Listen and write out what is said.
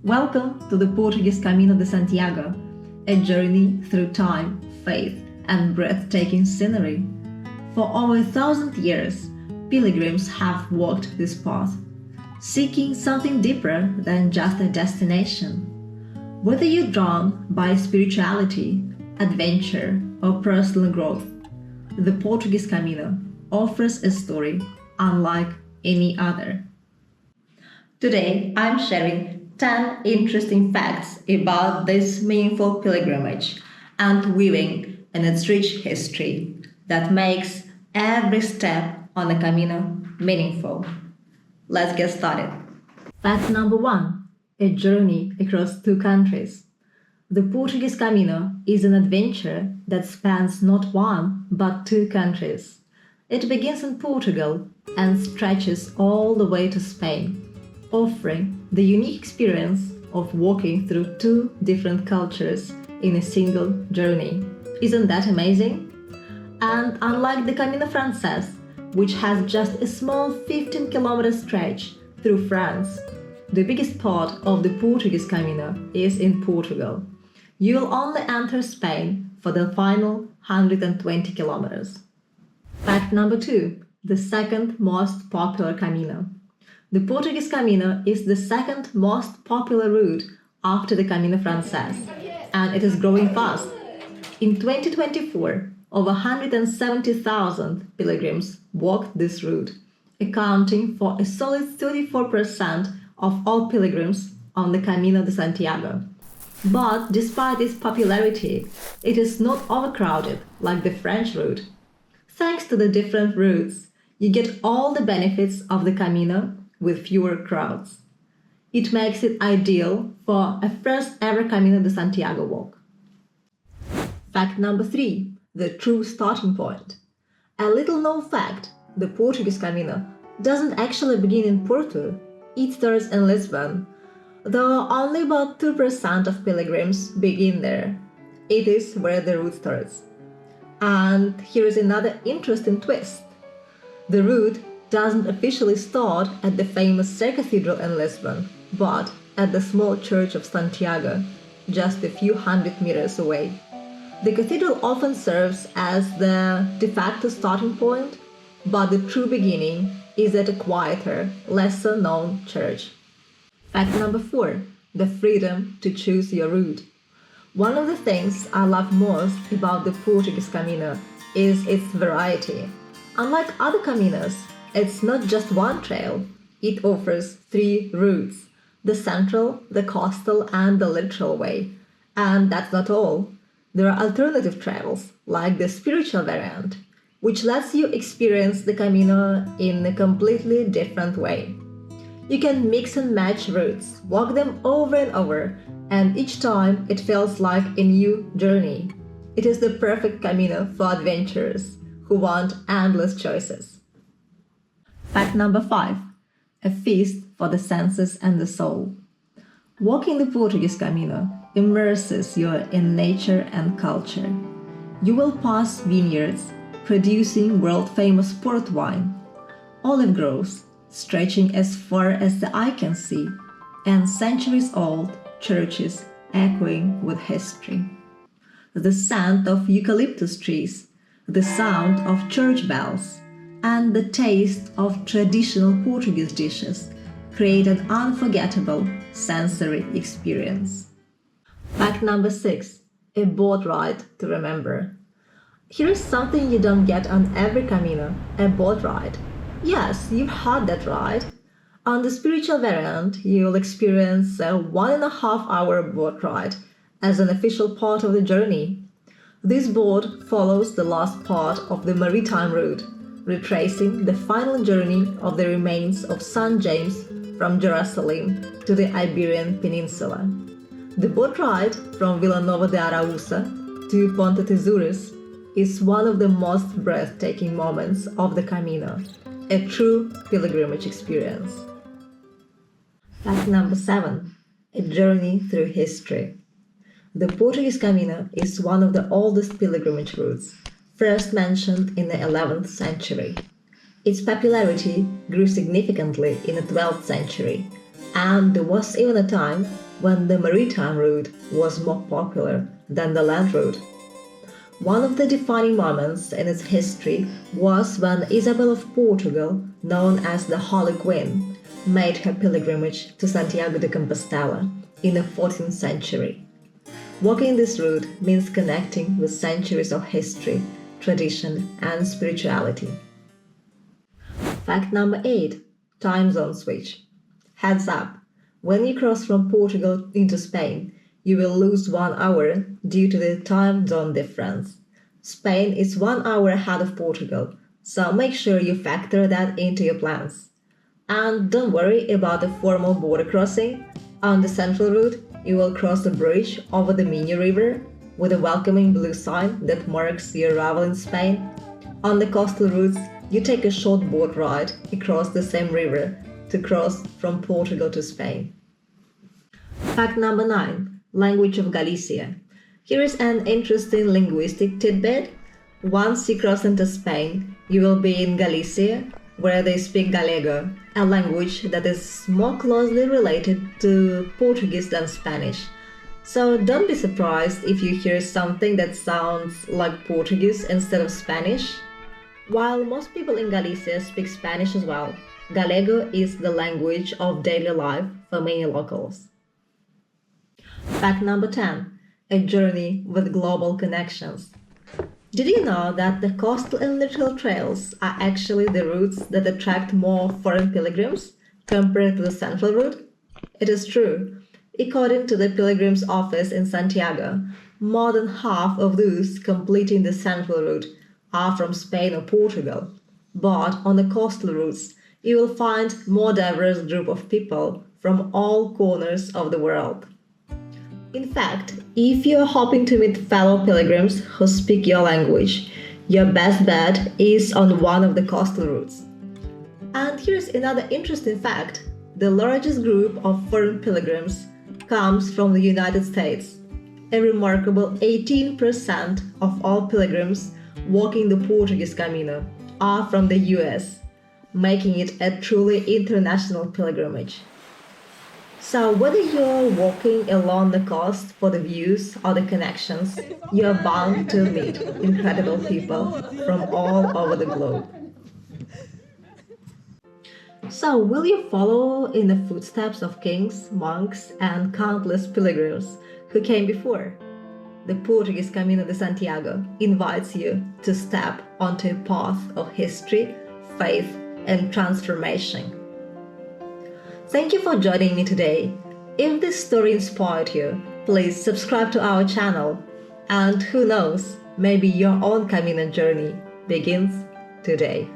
Welcome to the Portuguese Camino de Santiago, a journey through time, faith, and breathtaking scenery. For over 1,000 years, pilgrims have walked this path, seeking something deeper than just a destination. Whether you're drawn by spirituality, adventure, or personal growth, the Portuguese Camino offers a story unlike any other. Today, I'm sharing 10 interesting facts about this meaningful pilgrimage and weaving in its rich history that makes every step on the Camino meaningful. Let's get started. Fact number 1. A journey across 2 countries. The Portuguese Camino is an adventure that spans not one but 2 countries. It begins in Portugal and stretches all the way to Spain, offering the unique experience of walking through 2 different cultures in a single journey. Isn't that amazing? And unlike the Camino Frances, which has just a small 15-kilometer stretch through France, the biggest part of the Portuguese Camino is in Portugal. You'll only enter Spain for the final 120 kilometers. Fact number 2. The second most popular Camino. The Portuguese Camino is the second most popular route after the Camino Frances, and it is growing fast. In 2024, over 170,000 pilgrims walked this route, accounting for a solid 34% of all pilgrims on the Camino de Santiago. But despite its popularity, it is not overcrowded like the French route. Thanks to the different routes, you get all the benefits of the Camino with fewer crowds. It makes it ideal for a first ever Camino de Santiago walk. Fact number 3. The true starting point. A little known fact, the Portuguese Camino doesn't actually begin in Porto. It starts in Lisbon, though only about 2% of pilgrims begin there. It is where the route starts. And here's another interesting twist. The route doesn't officially start at the famous Sé Cathedral in Lisbon, but at the small church of Santiago, just a few hundred meters away. The cathedral often serves as the de facto starting point, but the true beginning is at a quieter, lesser-known church. Fact number 4. The freedom to choose your route. One of the things I love most about the Portuguese Camino is its variety. Unlike other Caminos, it's not just one trail. It offers 3 routes: the central, the coastal, and the literal way. And that's not all. There are alternative trails, like the spiritual variant, which lets you experience the Camino in a completely different way. You can mix and match routes, walk them over and over, and each time it feels like a new journey. It is the perfect Camino for adventurers who want endless choices. Fact number 5. A feast for the senses and the soul. Walking the Portuguese Camino immerses you in nature and culture. You will pass vineyards producing world-famous port wine, olive groves stretching as far as the eye can see, and centuries-old churches echoing with history. The scent of eucalyptus trees, the sound of church bells, and the taste of traditional Portuguese dishes create an unforgettable sensory experience. Fact number 6. A boat ride to remember. Here is something you don't get on every Camino: a boat ride. Yes, you've heard that right. On the spiritual variant, you'll experience a 1.5-hour boat ride as an official part of the journey. This boat follows the last part of the maritime route, retracing the final journey of the remains of St. James from Jerusalem to the Iberian Peninsula. The boat ride from Vila Nova de Araúça to Ponta Tesouros is one of the most breathtaking moments of the Camino, a true pilgrimage experience. Fact number 7. A journey through history. The Portuguese Camino is one of the oldest pilgrimage routes, first mentioned in the 11th century. Its popularity grew significantly in the 12th century, and there was even a time when the maritime route was more popular than the land route. One of the defining moments in its history was when Isabel of Portugal, known as the Holy Queen, made her pilgrimage to Santiago de Compostela in the 14th century. Walking this route means connecting with centuries of history, tradition, and spirituality. Fact number 8. Time zone switch. Heads up! When you cross from Portugal into Spain, you will lose 1 hour due to the time zone difference. Spain is 1 hour ahead of Portugal, so make sure you factor that into your plans. And don't worry about the formal border crossing. On the central route, you will cross the bridge over the Minho River with a welcoming blue sign that marks your arrival in Spain. On the coastal routes, you take a short boat ride across the same river to cross from Portugal to Spain. Fact number 9. Language of Galicia. Here is an interesting linguistic tidbit. Once you cross into Spain, you will be in Galicia, where they speak Galego, a language that is more closely related to Portuguese than Spanish. So don't be surprised if you hear something that sounds like Portuguese instead of Spanish. While most people in Galicia speak Spanish as well, Galego is the language of daily life for many locals. Fact number 10. A journey with global connections. Did you know that the coastal and littoral trails are actually the routes that attract more foreign pilgrims compared to the central route? It is true. According to the Pilgrims Office in Santiago, more than half of those completing the central route are from Spain or Portugal. But on the coastal routes, you will find more diverse group of people from all corners of the world. In fact, if you are hoping to meet fellow pilgrims who speak your language, your best bet is on one of the coastal routes. And here's another interesting fact. The largest group of foreign pilgrims comes from the United States. A remarkable 18% of all pilgrims walking the Portuguese Camino are from the US, making it a truly international pilgrimage. So whether you're walking along the coast for the views or the connections, you're bound to meet incredible people from all over the globe. So will you follow in the footsteps of kings, monks, and countless pilgrims who came before? The Portuguese Camino de Santiago invites you to step onto a path of history, faith, and transformation. Thank you for joining me today. If this story inspired you, please subscribe to our channel. And who knows, maybe your own Camino journey begins today.